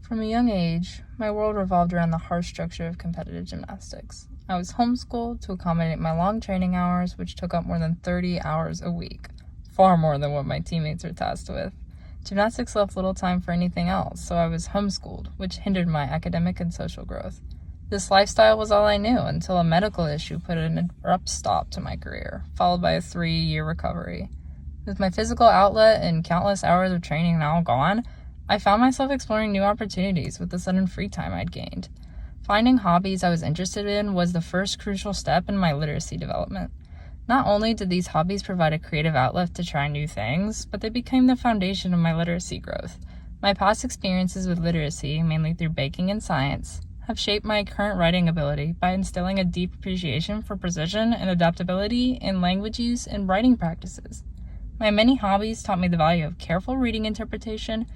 From a young age, my world revolved around the harsh structure of competitive gymnastics. I was homeschooled to accommodate my long training hours, which took up more than 30 hours a week, far more than what my teammates were tasked with. Gymnastics left little time for anything else, so I was homeschooled, which hindered my academic and social growth. This lifestyle was all I knew until a medical issue put an abrupt stop to my career, followed by a 3-year recovery. With my physical outlet and countless hours of training now gone, I found myself exploring new opportunities with the sudden free time I'd gained. Finding hobbies I was interested in was the first crucial step in my literacy development. Not only did these hobbies provide a creative outlet to try new things, but they became the foundation of my literacy growth. My past experiences with literacy, mainly through baking and science, have shaped my current writing ability by instilling a deep appreciation for precision and adaptability in language use and writing practices. My many hobbies taught me the value of careful reading interpretation,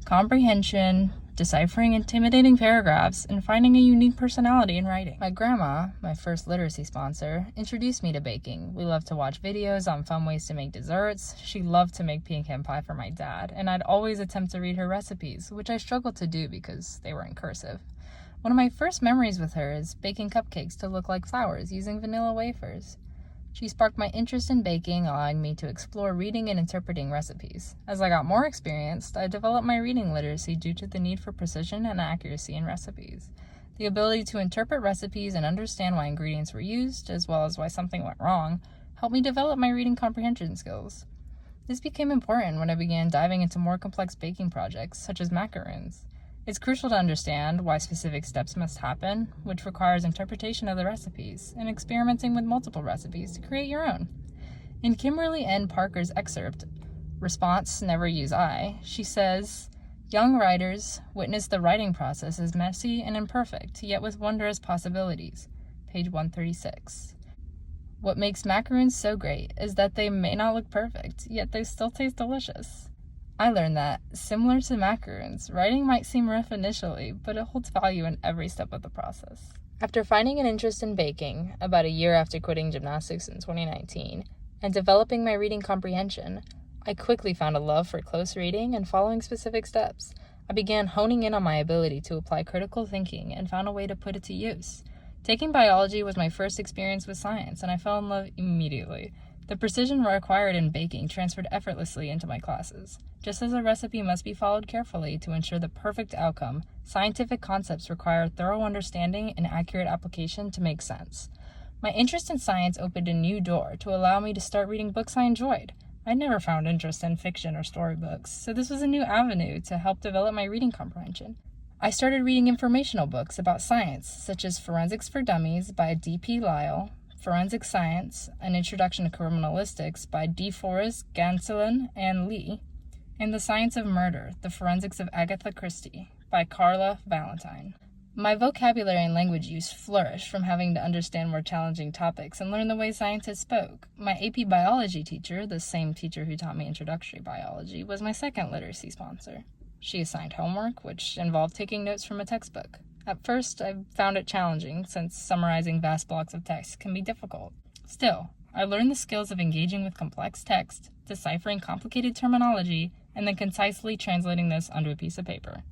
comprehension, deciphering intimidating paragraphs, and finding a unique personality in writing. My grandma, my first literacy sponsor, introduced me to baking. We loved to watch videos on fun ways to make desserts. She loved to make pecan pie for my dad, and I'd always attempt to read her recipes, which I struggled to do because they were in cursive. One of my first memories with her is baking cupcakes to look like flowers using vanilla wafers. She sparked my interest in baking, allowing me to explore reading and interpreting recipes. As I got more experienced, I developed my reading literacy due to the need for precision and accuracy in recipes. The ability to interpret recipes and understand why ingredients were used, as well as why something went wrong, helped me develop my reading comprehension skills. This became important when I began diving into more complex baking projects, such as macaroons. It's crucial to understand why specific steps must happen, which requires interpretation of the recipes, and experimenting with multiple recipes to create your own. In Kimberly N. Parker's excerpt, Response, Never Use I, she says, "Young writers witness the writing process as messy and imperfect, yet with wondrous possibilities." Page 136. What makes macaroons so great is that they may not look perfect, yet they still taste delicious. I learned that, similar to macaroons, writing might seem rough initially, but it holds value in every step of the process. After finding an interest in baking, about a year after quitting gymnastics in 2019, and developing my reading comprehension, I quickly found a love for close reading and following specific steps. I began honing in on my ability to apply critical thinking and found a way to put it to use. Taking biology was my first experience with science, and I fell in love immediately. The precision required in baking transferred effortlessly into my classes. Just as a recipe must be followed carefully to ensure the perfect outcome, scientific concepts require thorough understanding and accurate application to make sense. My interest in science opened a new door to allow me to start reading books I enjoyed. I never found interest in fiction or storybooks, so this was a new avenue to help develop my reading comprehension. I started reading informational books about science, such as Forensics for Dummies by D.P. Lyle, Forensic Science, An Introduction to Criminalistics by D. Forrest, Ganselin, and Lee, and The Science of Murder, The Forensics of Agatha Christie by Carla Valentine. My vocabulary and language use flourished from having to understand more challenging topics and learn the way scientists spoke. My AP biology teacher, the same teacher who taught me introductory biology, was my second literacy sponsor. She assigned homework, which involved taking notes from a textbook. At first, I found it challenging, since summarizing vast blocks of text can be difficult. Still, I learned the skills of engaging with complex text, deciphering complicated terminology, and then concisely translating this onto a piece of paper.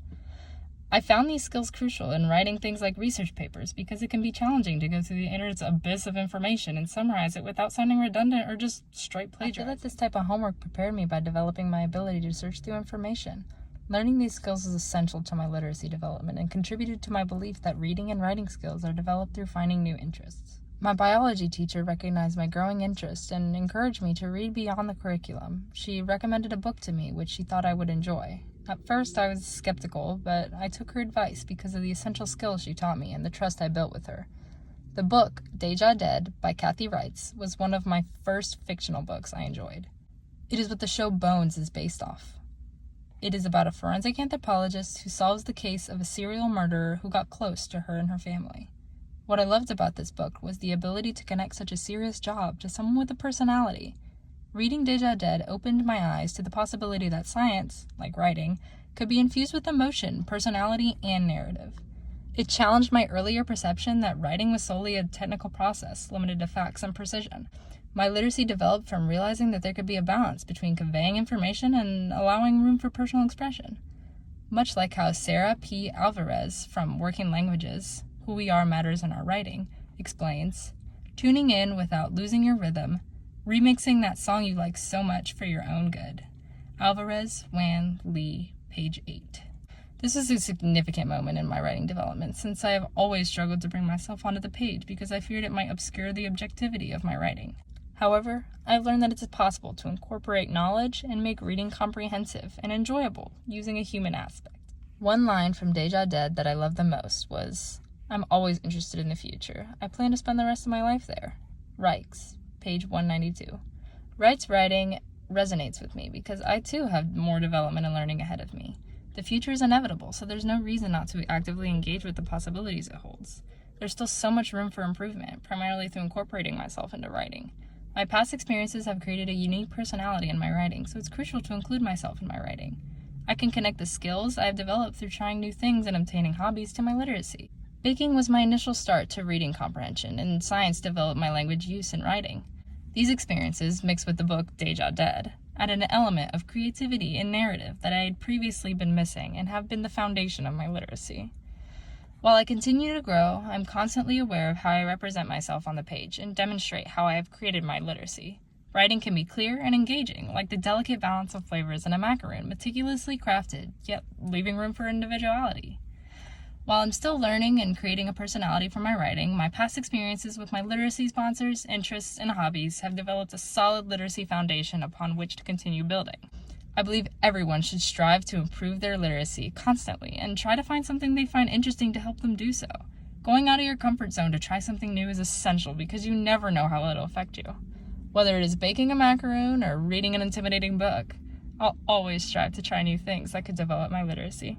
I found these skills crucial in writing things like research papers because it can be challenging to go through the internet's abyss of information and summarize it without sounding redundant or just straight plagiarizing. I feel that this type of homework prepared me by developing my ability to search through information. Learning these skills is essential to my literacy development and contributed to my belief that reading and writing skills are developed through finding new interests. My biology teacher recognized my growing interest and encouraged me to read beyond the curriculum. She recommended a book to me which she thought I would enjoy. At first, I was skeptical, but I took her advice because of the essential skills she taught me and the trust I built with her. The book, Deja Dead, by Kathy Wrights, was one of my first fictional books I enjoyed. It is what the show Bones is based off. It is about a forensic anthropologist who solves the case of a serial murderer who got close to her and her family. What I loved about this book was the ability to connect such a serious job to someone with a personality. Reading Deja Dead opened my eyes to the possibility that science, like writing, could be infused with emotion, personality, and narrative. It challenged my earlier perception that writing was solely a technical process, limited to facts and precision. My literacy developed from realizing that there could be a balance between conveying information and allowing room for personal expression. Much like how Sarah P. Alvarez from Working Languages, Who We Are Matters in Our Writing, explains, tuning in without losing your rhythm, remixing that song you like so much for your own good. Alvarez, Wan, Lee, page 8. This is a significant moment in my writing development since I have always struggled to bring myself onto the page because I feared it might obscure the objectivity of my writing. However, I've learned that it's possible to incorporate knowledge and make reading comprehensive and enjoyable using a human aspect. One line from Deja Dead that I love the most was, I'm always interested in the future. I plan to spend the rest of my life there. Reichs, page 192. Wright's writing resonates with me because I too have more development and learning ahead of me. The future is inevitable, so there's no reason not to actively engage with the possibilities it holds. There's still so much room for improvement, primarily through incorporating myself into writing. My past experiences have created a unique personality in my writing, so it's crucial to include myself in my writing. I can connect the skills I have developed through trying new things and obtaining hobbies to my literacy. Baking was my initial start to reading comprehension, and science developed my language use in writing. These experiences, mixed with the book Deja Dead, added an element of creativity and narrative that I had previously been missing and have been the foundation of my literacy. While I continue to grow, I'm constantly aware of how I represent myself on the page and demonstrate how I have created my literacy. Writing can be clear and engaging, like the delicate balance of flavors in a macaroon, meticulously crafted, yet leaving room for individuality. While I'm still learning and creating a personality for my writing, my past experiences with my literacy sponsors, interests, and hobbies have developed a solid literacy foundation upon which to continue building. I believe everyone should strive to improve their literacy constantly and try to find something they find interesting to help them do so. Going out of your comfort zone to try something new is essential because you never know how it'll affect you. Whether it is baking a macaroon or reading an intimidating book, I'll always strive to try new things that could develop my literacy.